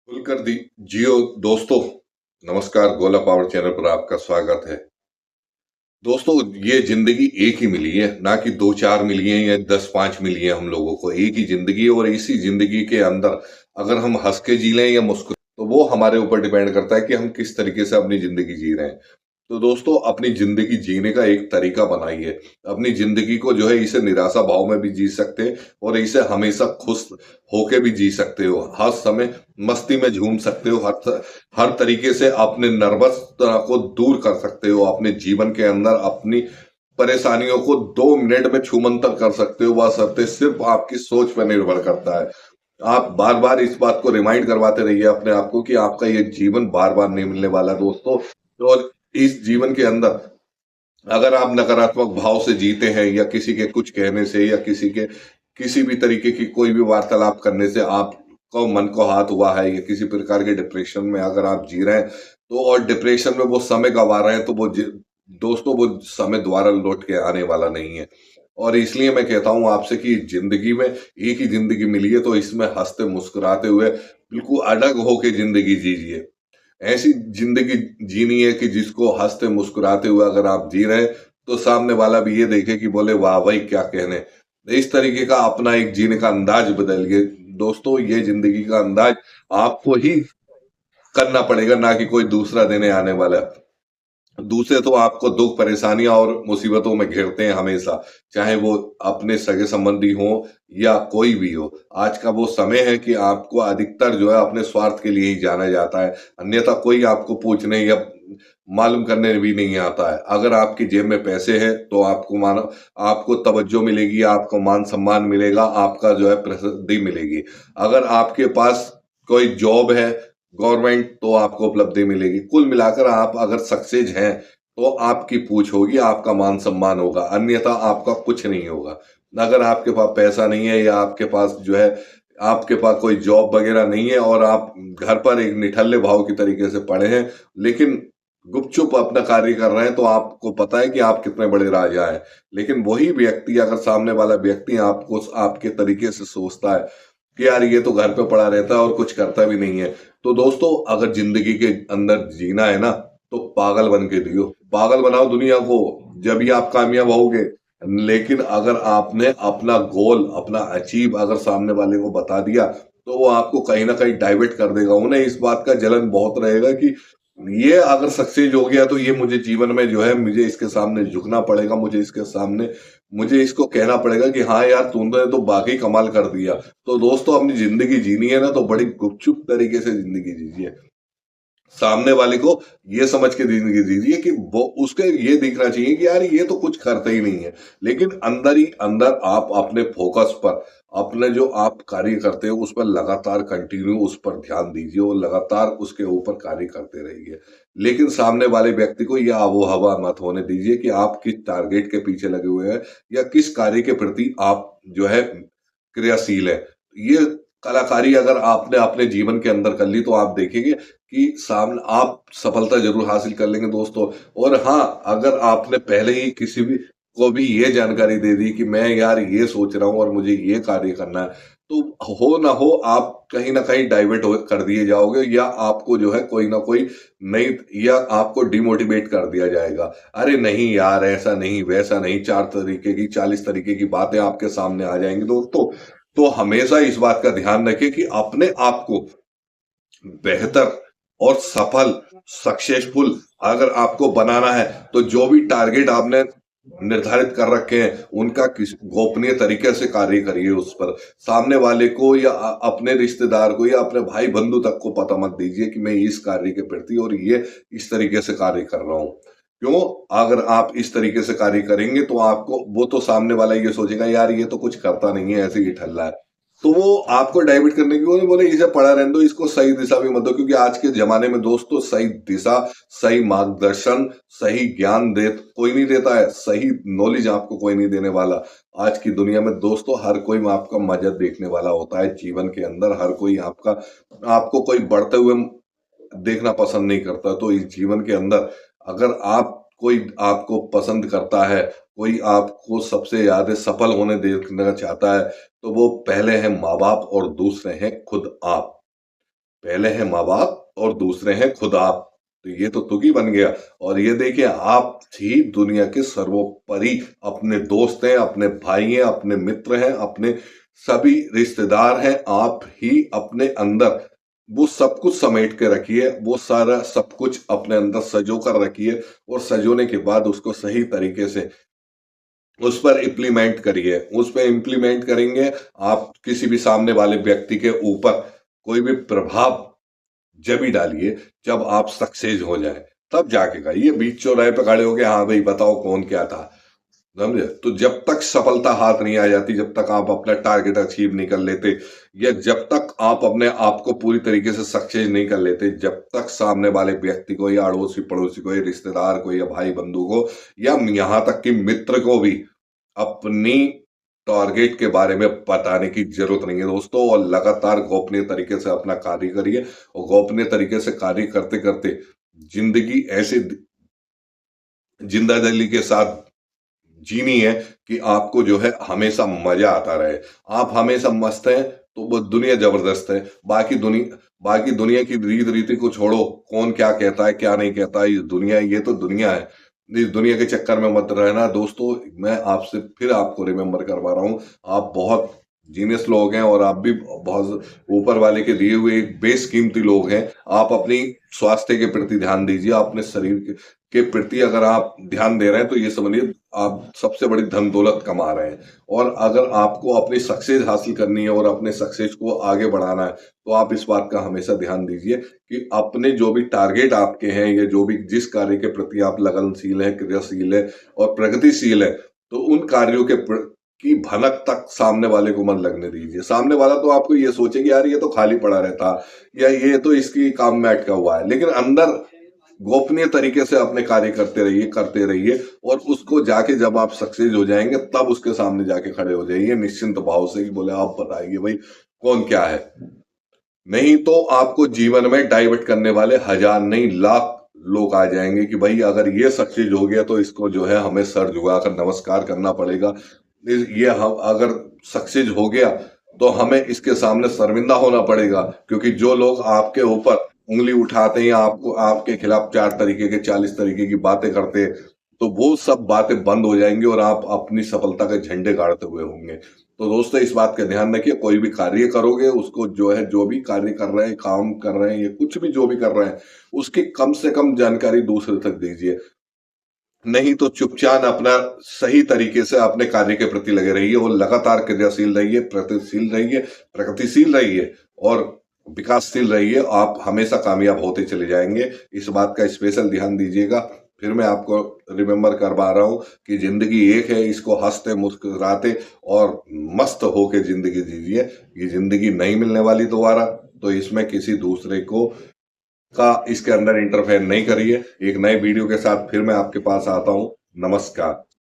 खुलकर दी जियो दोस्तों। नमस्कार, गोला पावर चैनल पर आपका स्वागत है। दोस्तों, ये जिंदगी एक ही मिली है, ना कि दो चार मिली है या 10-5 मिली है। हम लोगों को एक ही जिंदगी है और इसी जिंदगी के अंदर अगर हम हंस के जी लें या मुस्कुरा, तो वो हमारे ऊपर डिपेंड करता है कि हम किस तरीके से अपनी जिंदगी जी रहे हैं। तो दोस्तों, अपनी जिंदगी जीने का एक तरीका बनाइए। अपनी जिंदगी को जो है इसे निराशा भाव में भी जी सकते हैं और इसे हमेशा खुश होके भी जी सकते हो। हर समय मस्ती में झूम सकते हो। हर तरीके से अपने नर्वस को दूर कर सकते हो। अपने जीवन के अंदर अपनी परेशानियों को 2 मिनट में छूमंतर कर सकते हो। वह शर्तें सिर्फ आपकी सोच पर निर्भर करता है। आप बार बार इस बात को रिमाइंड करवाते रहिए अपने आप को कि आपका ये जीवन बार बार नहीं मिलने वाला दोस्तों। और इस जीवन के अंदर अगर आप नकारात्मक भाव से जीते हैं या किसी के कुछ कहने से या किसी भी तरीके की कोई भी वार्तालाप करने से आपको मन को हाथ हुआ है या किसी प्रकार के डिप्रेशन में अगर आप जी रहे हैं, तो और डिप्रेशन में वो समय गंवा रहे हैं, तो दोस्तों वो समय दोबारा लौट के आने वाला नहीं है। और इसलिए मैं कहता हूं आपसे कि जिंदगी में एक ही जिंदगी मिली है, तो इसमें हंसते मुस्कुराते हुए बिल्कुल अडग होके जिंदगी जीजिए। ऐसी जिंदगी जीनी है कि जिसको हंसते मुस्कुराते हुए अगर आप जी रहे हैं, तो सामने वाला भी ये देखे कि बोले वाह भाई क्या कहने। इस तरीके का अपना एक जीने का अंदाज बदलिए दोस्तों। ये जिंदगी का अंदाज आपको ही करना पड़ेगा, ना कि कोई दूसरा देने आने वाला है। दूसरे तो आपको दुख परेशानियां और मुसीबतों में घेरते हैं हमेशा, चाहे वो अपने सगे संबंधी हो या कोई भी हो। आज का वो समय है कि आपको अधिकतर जो है अपने स्वार्थ के लिए ही जाना जाता है, अन्यथा कोई आपको पूछने या मालूम करने भी नहीं आता है। अगर आपकी जेब में पैसे हैं तो आपको तवज्जो मिलेगी, आपको मान सम्मान मिलेगा, आपका जो है प्रसिद्धि मिलेगी। अगर आपके पास कोई जॉब है गवर्नमेंट, तो आपको उपलब्धि मिलेगी। कुल मिलाकर आप अगर सक्सेस हैं, तो आपकी पूछ होगी, आपका मान सम्मान होगा, अन्यथा आपका कुछ नहीं होगा। अगर आपके पास पैसा नहीं है या आपके पास जो है आपके पास कोई जॉब वगैरह नहीं है और आप घर पर एक निठल्ले भाव की तरीके से पड़े हैं, लेकिन गुपचुप अपना कार्य कर रहे हैं, तो आपको पता है कि आप कितने बड़े राजा हैं। लेकिन वही व्यक्ति, अगर सामने वाला व्यक्ति आपको आपके तरीके से सोचता है कि यार ये तो घर पे पड़ा रहता है और कुछ करता भी नहीं है, तो दोस्तों अगर जिंदगी के अंदर जीना है ना, तो पागल बन के जियो। पागल बनाओ दुनिया को, जब ही आप कामयाब होगे। लेकिन अगर आपने अपना गोल, अपना अचीव अगर सामने वाले को बता दिया, तो वो आपको कहीं ना कहीं डाइवर्ट कर देगा। उन्हें इस बात का जलन बहुत रहेगा कि ये अगर सक्सेस हो गया, तो ये मुझे जीवन में जो है मुझे इसके सामने झुकना पड़ेगा, मुझे इसको कहना पड़ेगा कि हाँ यार तूने तो बाकी कमाल कर दिया। तो दोस्तों, अपनी जिंदगी जीनी है ना, तो बड़ी गुपचुप तरीके से जिंदगी जीजिए। सामने वाले को ये समझ के जिंदगी दीजिए कि वो उसके ये दिखना चाहिए कि यार ये तो कुछ करते ही नहीं है। लेकिन अंदर ही अंदर आप अपने फोकस पर, अपने जो आप कार्य करते हो उस पर लगातार कंटिन्यू उस पर ध्यान दीजिए और लगातार उसके ऊपर कार्य करते रहिए। लेकिन सामने वाले व्यक्ति को यह आबो हवा मत होने दीजिए कि आप किस टारगेट के पीछे लगे हुए हैं या किस कार्य के प्रति आप जो है क्रियाशील है। ये कलाकारी अगर आपने अपने जीवन के अंदर कर ली, तो आप देखेंगे कि सामने आप सफलता ज़रूर हासिल कर लेंगे दोस्तों। और हाँ, अगर आपने पहले ही किसी भी को भी ये जानकारी दे दी कि मैं यार ये सोच रहा हूँ और मुझे ये कार्य करना है, तो हो ना हो आप कहीं न कहीं डाइवर्ट हो कर दिए जाओगे या आपको जो है कोई ना कोई नई या आपको डिमोटिवेट कर दिया जाएगा। अरे नहीं यार, ऐसा नहीं, वैसा नहीं, 4 तरीके की 40 तरीके की बातें आपके सामने आ जाएँगी दोस्तों। तो हमेशा इस बात का ध्यान रखें कि अपने आप को बेहतर और सफल, सक्सेसफुल अगर आपको बनाना है, तो जो भी टारगेट आपने निर्धारित कर रखे हैं, उनका किस गोपनीय तरीके से कार्य करिए उस पर। सामने वाले को या अपने रिश्तेदार को या अपने भाई-बंधु तक को पता मत दीजिए कि मैं इस कार्य के प्रति और ये इस तरीके से कार्य कर रहा हूँ। क्यों? अगर आप इस तरीके से कार्य करेंगे, तो आपको वो तो सामने वाला ये सोचेगा यार ये तो कुछ करता नहीं है, ऐसे ही ठल्ला है। तो वो आपको डाइवर्ट करने की, वो नहीं बोले इसे पड़ा रहने दो, इसको सही दिशा भी मत दो, क्योंकि आज के ज़माने में दोस्तों सही दिशा, सही मार्गदर्शन, सही ज्ञान दे कोई नहीं देता है, सही नॉलेज आपको कोई नहीं देने वाला। आज की दुनिया में दोस्तों हर कोई आपका मज़ा देखने वाला होता है जीवन के अंदर, हर कोई आपको कोई बढ़ते हुए देखना पसंद नहीं करता। तो इस जीवन के अंदर अगर कोई आपको पसंद करता है, कोई आपको सबसे ज़्यादा सफल होने देखना चाहता है, तो वो पहले हैं माँ-बाप और दूसरे हैं खुद आप। पहले है माँ बाप और दूसरे हैं खुद आप। तो ये तो तुक ही बन गया। और ये देखिए, आप ही दुनिया के सर्वोपरि अपने दोस्त हैं, अपने भाई हैं, अपने मित्र हैं, अपने सभी रिश्तेदार हैं। आप ही अपने अंदर वो सब कुछ समेट के रखिए, वो सारा सब कुछ अपने अंदर सजो कर रखिए, और सजोने के बाद उसको सही तरीके से उस पर इम्प्लीमेंट करिए। उस पर इम्प्लीमेंट करेंगे, आप किसी भी सामने वाले व्यक्ति के ऊपर कोई भी प्रभाव जब ही डालिए जब आप सक्सेस हो जाए, तब जाके कहिए। बीच चौराहे पे खड़े हो गए, हाँ भाई बताओ कौन क्या था, समझे? तो जब तक सफलता हाथ नहीं आ जाती, जब तक आप अपना टारगेट अचीव नहीं कर लेते, या जब तक आप अपने आप को पूरी तरीके से सक्सेस नहीं कर लेते, जब तक सामने वाले व्यक्ति को या अड़ोसी पड़ोसी को या रिश्तेदार को या भाई बंधु को या यहाँ तक कि मित्र को भी अपनी टारगेट के बारे में बताने की जरूरत नहीं है दोस्तों। और लगातार गोपनीय तरीके से अपना कार्य करिए, और गोपनीय तरीके से कार्य करते करते जिंदगी ऐसे जिंदादिली के साथ जीनी है कि आपको जो है हमेशा मजा आता रहे। आप हमेशा मस्त हैं तो वो दुनिया जबरदस्त है। बाकी दुनिया की रीत रीति को छोड़ो, कौन क्या कहता है क्या नहीं कहता है, ये तो दुनिया है। इस दुनिया के चक्कर में मत रहना दोस्तों। मैं आपसे फिर आपको रिमेम्बर करवा रहा हूँ, आप बहुत जीनियस लोग हैं, और आप भी बहुत ऊपर वाले के दिए हुए एक बेशकीमती लोग हैं। आप अपनी स्वास्थ्य के प्रति ध्यान दीजिए, अपने शरीर के प्रति अगर आप ध्यान दे रहे हैं तो ये समझिए आप सबसे बड़ी धन दौलत कमा रहे हैं। और अगर आपको अपनी सक्सेस हासिल करनी है और अपने सक्सेस को आगे बढ़ाना है, तो आप इस बात का हमेशा ध्यान दीजिए कि अपने जो भी टारगेट आपके हैं, या जो भी जिस कार्य के प्रति आप लगनशील हैं, क्रियाशील है और प्रगतिशील है, तो उन कार्यों की भनक तक सामने वाले को मत लगने दीजिए। सामने वाला तो आपको ये सोचे कि यार ये तो खाली पड़ा रहता, या ये तो इसकी काम में अटका हुआ है, लेकिन अंदर गोपनीय तरीके से अपने कार्य करते रहिए, और उसको जाके जब आप सक्सेस हो जाएंगे तब उसके सामने जाके खड़े हो जाइए निश्चिंत भाव से कि बोले आप बताइए भाई कौन क्या है। नहीं तो आपको जीवन में डाइवर्ट करने वाले हजार नहीं लाख लोग आ जाएंगे कि भाई अगर ये सक्सेस हो गया तो इसको जो है हमें सर झुकाकर नमस्कार करना पड़ेगा। ये हम अगर सक्सेस हो गया तो हमें इसके सामने शर्मिंदा होना पड़ेगा, क्योंकि जो लोग आपके ऊपर उंगली उठाते हैं, आपको आपके खिलाफ 4 तरीके के 40 तरीके की बातें करते हैं, तो वो सब बातें बंद हो जाएंगी और आप अपनी सफलता के झंडे गाड़ते हुए होंगे। तो दोस्तों इस बात का ध्यान रखिए, कोई भी कार्य करोगे उसको जो है, जो भी कार्य कर रहे हैं, काम कर रहे हैं, या कुछ भी जो भी कर रहे हैं, उसकी कम से कम जानकारी दूसरे तक दीजिए। नहीं तो चुपचाप अपना सही तरीके से अपने कार्य के प्रति लगे रहिए, और लगातार क्रियाशील रहिए, प्रगतिशील रहिए और विकासशील रहिए। आप हमेशा कामयाब होते चले जाएंगे। इस बात का स्पेशल ध्यान दीजिएगा। फिर मैं आपको रिमेम्बर करवा रहा हूं कि जिंदगी एक है, इसको हंसते मुस्कुराते और मस्त होके जिंदगी दीजिए। ये जिंदगी नहीं मिलने वाली दोबारा, तो इसमें किसी दूसरे को का इसके अंदर इंटरफेयर नहीं करिए। एक नए वीडियो के साथ फिर मैं आपके पास आता हूं। नमस्कार।